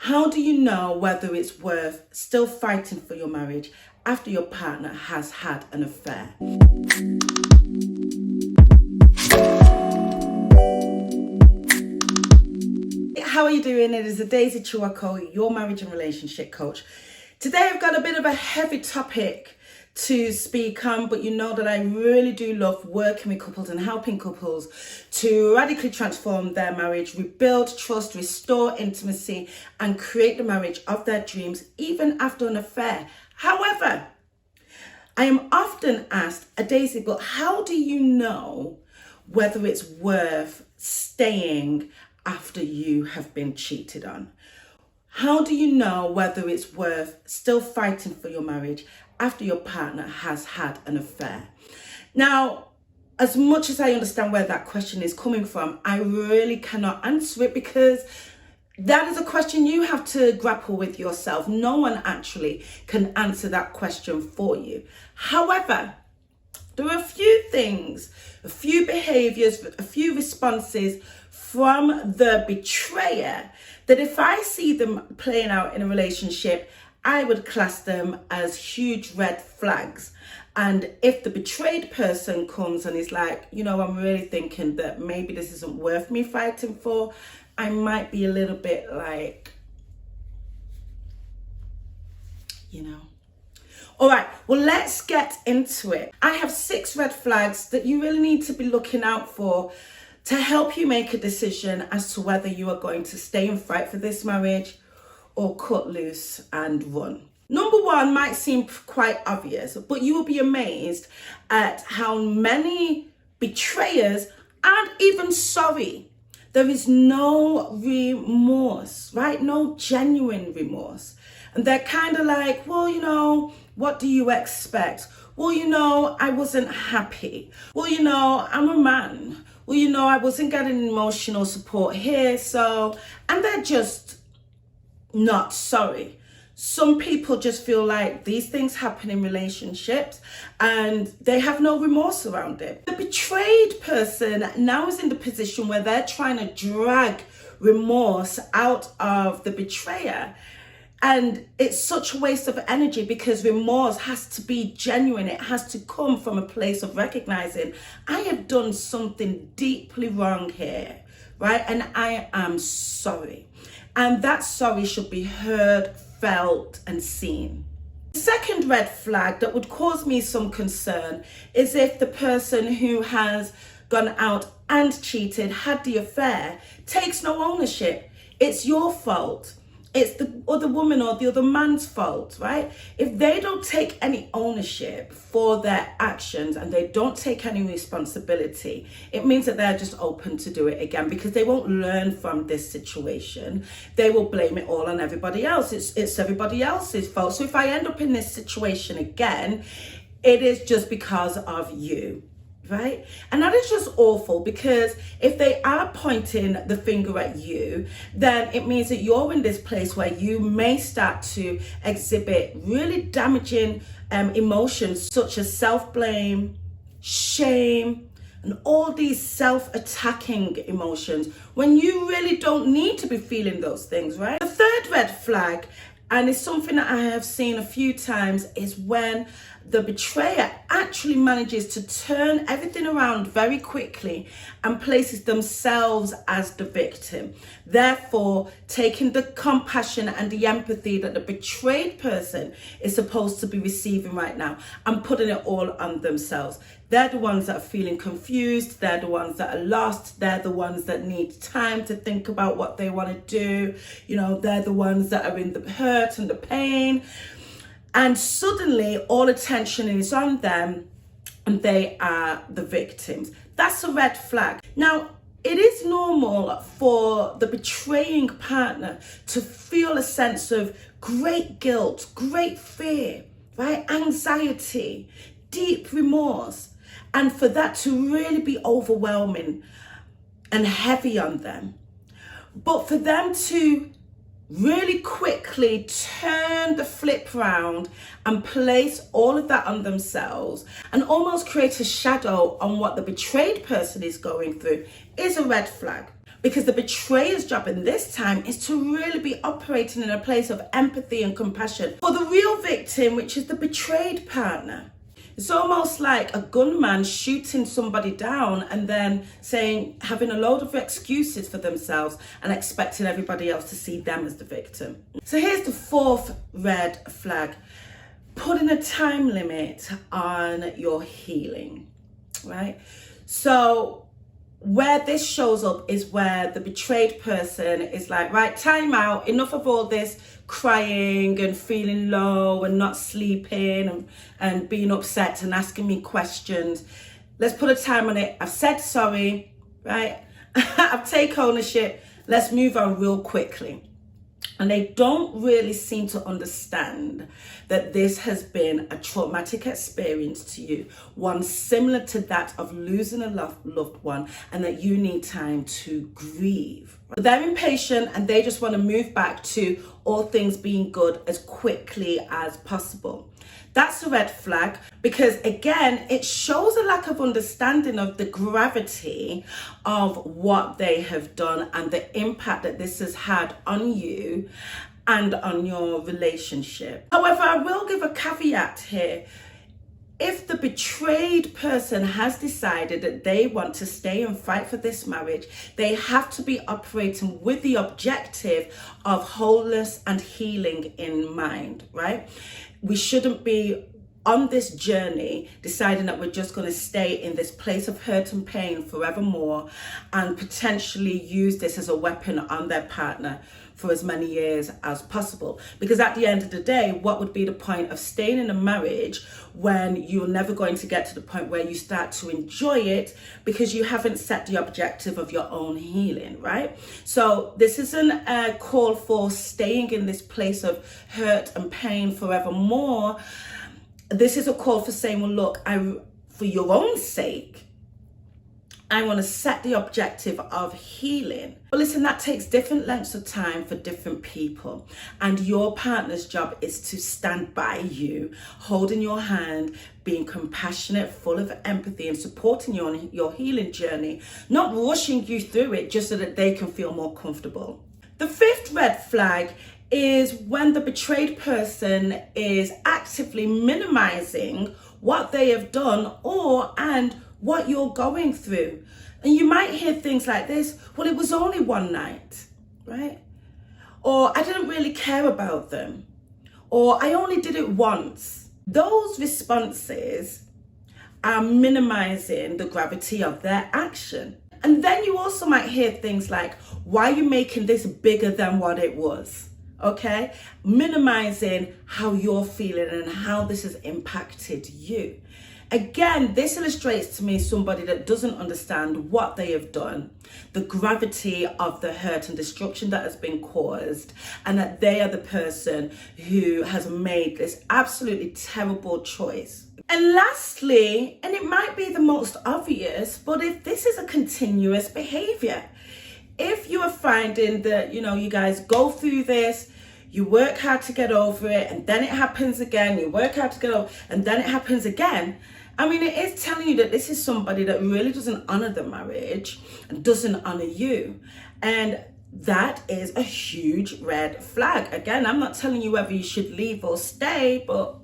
How do you know whether it's worth still fighting for your marriage after your partner has had an affair? How are you doing? It is Daisy Chuako, your marriage and relationship coach. Today I've got a bit of a heavy topic to speak on, but you know that I really do love working with couples and helping couples to radically transform their marriage, rebuild trust, restore intimacy, and create the marriage of their dreams even after an affair. However, I am often asked, Daisy, but how do you know whether it's worth staying after you have been cheated on? How do you know whether it's worth still fighting for your marriage after your partner has had an affair? Now, as much as I understand where that question is coming from, I really cannot answer it because that is a question you have to grapple with yourself. No one actually can answer that question for you. However, there are a few things, a few behaviors, a few responses from the betrayer that if I see them playing out in a relationship, I would class them as huge red flags. And if the betrayed person comes and is like, you know, I'm really thinking that maybe this isn't worth me fighting for, I might be a little bit like, you know. All right, well, let's get into it. I have 6 red flags that you really need to be looking out for to help you make a decision as to whether you are going to stay and fight for this marriage or cut loose and run. Number 1 might seem quite obvious, but you will be amazed at how many betrayers aren't even sorry. There is no remorse, right? No genuine remorse. And they're kind of like, well, you know, what do you expect? Well, you know, I wasn't happy. Well, you know, I'm a man. Well, you know, I wasn't getting emotional support here. So, and they're just not sorry. Some people just feel like these things happen in relationships and they have no remorse around it. The betrayed person now is in the position where they're trying to drag remorse out of the betrayer. And it's such a waste of energy because remorse has to be genuine. It has to come from a place of recognizing I have done something deeply wrong here, right? And I am sorry. And that sorry should be heard, felt, and seen. The second red flag that would cause me some concern is if the person who has gone out and cheated, had the affair, takes no ownership. It's your fault. It's the other woman or the other man's fault, right? If they don't take any ownership for their actions and they don't take any responsibility, it means that they're just open to do it again because they won't learn from this situation. They will blame it all on everybody else. It's everybody else's fault. So if I end up in this situation again, it is just because of you. Right? And that is just awful because if they are pointing the finger at you, then it means that you're in this place where you may start to exhibit really damaging emotions such as self-blame, shame, and all these self-attacking emotions when you really don't need to be feeling those things, right? The third red flag, and it's something that I have seen a few times, is when the betrayer actually manages to turn everything around very quickly and places themselves as the victim, therefore taking the compassion and the empathy that the betrayed person is supposed to be receiving right now and putting it all on themselves. They're the ones that are feeling confused. They're the ones that are lost. They're the ones that need time to think about what they want to do. You know, they're the ones that are in the hurt and the pain. And suddenly all attention is on them and they are the victims. That's a red flag. Now, it is normal for the betraying partner to feel a sense of great guilt, great fear, right? Anxiety, deep remorse. And for that to really be overwhelming and heavy on them. But for them to really quickly turn the flip round and place all of that on themselves and almost create a shadow on what the betrayed person is going through is a red flag. Because the betrayer's job in this time is to really be operating in a place of empathy and compassion for the real victim, which is the betrayed partner. It's almost like a gunman shooting somebody down and then having a load of excuses for themselves and expecting everybody else to see them as the victim. So here's the fourth red flag: putting a time limit on your healing, right? So where this shows up is where the betrayed person is like, right, time out, enough of all this crying and feeling low and not sleeping and being upset and asking me questions. Let's put a time on it. I've said sorry, right? I've taken ownership. Let's move on real quickly. And they don't really seem to understand that this has been a traumatic experience to you, one similar to that of losing a loved one, and that you need time to grieve. They're impatient and they just want to move back to all things being good as quickly as possible. That's a red flag, because again, it shows a lack of understanding of the gravity of what they have done and the impact that this has had on you and on your relationship. However, I will give a caveat here. If the betrayed person has decided that they want to stay and fight for this marriage, they have to be operating with the objective of wholeness and healing in mind, right? We shouldn't be on this journey deciding that we're just going to stay in this place of hurt and pain forevermore and potentially use this as a weapon on their partner for as many years as possible. Because at the end of the day, what would be the point of staying in a marriage when you're never going to get to the point where you start to enjoy it because you haven't set the objective of your own healing, right? So this isn't a call for staying in this place of hurt and pain forevermore. This is a call for saying, well, look, for your own sake, I want to set the objective of healing. But listen, that takes different lengths of time for different people. And your partner's job is to stand by you, holding your hand, being compassionate, full of empathy, and supporting you on your healing journey, not rushing you through it just so that they can feel more comfortable. The fifth red flag is when the betrayed person is actively minimizing what they have done and what you're going through. And you might hear things like this: well, it was only one night, right? Or I didn't really care about them, or I only did it once. Those responses are minimizing the gravity of their action. And then you also might hear things like, why are you making this bigger than what it was? Okay, minimizing how you're feeling and how this has impacted you. Again, this illustrates to me somebody that doesn't understand what they have done, the gravity of the hurt and destruction that has been caused, and that they are the person who has made this absolutely terrible choice. And lastly, and it might be the most obvious, but if this is a continuous behavior, if you are finding that, you guys go through this, you work hard to get over it, and then it happens again, you work hard to get over, and then it happens again. I mean, it is telling you that this is somebody that really doesn't honor the marriage and doesn't honor you. And that is a huge red flag. Again, I'm not telling you whether you should leave or stay, but...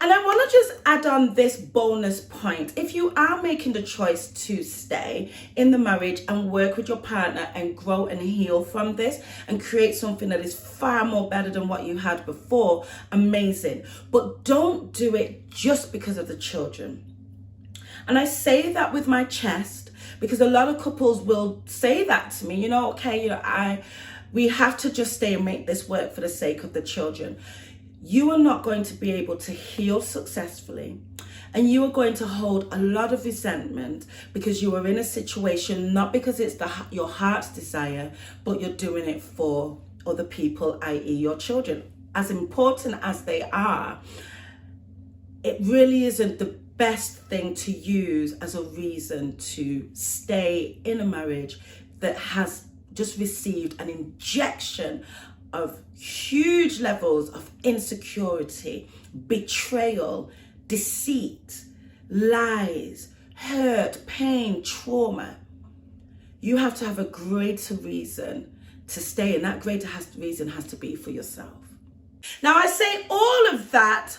And I want to just add on this bonus point. If you are making the choice to stay in the marriage and work with your partner and grow and heal from this and create something that is far more better than what you had before, amazing. But don't do it just because of the children. And I say that with my chest because a lot of couples will say that to me, we have to just stay and make this work for the sake of the children. You are not going to be able to heal successfully, and you are going to hold a lot of resentment because you are in a situation, not because it's your heart's desire, but you're doing it for other people, i.e. your children. As important as they are, it really isn't the best thing to use as a reason to stay in a marriage that has just received an injection of huge levels of insecurity, betrayal, deceit, lies, hurt, pain, trauma. you have to have a greater reason to stay, and that greater reason has to be for yourself. Now, I say all of that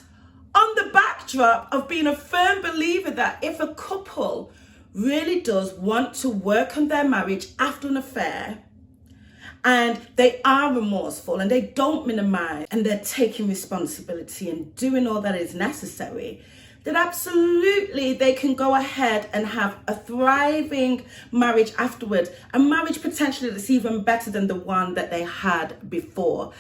on the backdrop of being a firm believer that if a couple really does want to work on their marriage after an affair, and they are remorseful and they don't minimize and they're taking responsibility and doing all that is necessary, then absolutely they can go ahead and have a thriving marriage afterwards, a marriage potentially that's even better than the one that they had before.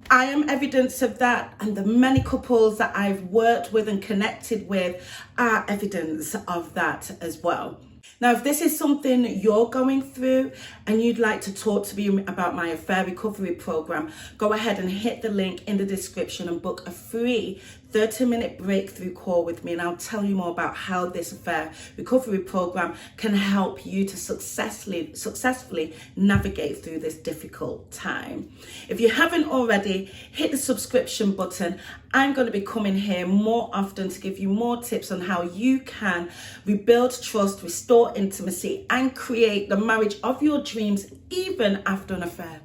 I am evidence of that, and the many couples that I've worked with and connected with are evidence of that as well. Now, if this is something you're going through and you'd like to talk to me about my affair recovery program, go ahead and hit the link in the description and book a free 30-minute breakthrough call with me, and I'll tell you more about how this affair recovery program can help you to successfully navigate through this difficult time. If you haven't already, hit the subscription button. I'm going to be coming here more often to give you more tips on how you can rebuild trust, restore intimacy, and create the marriage of your dreams even after an affair.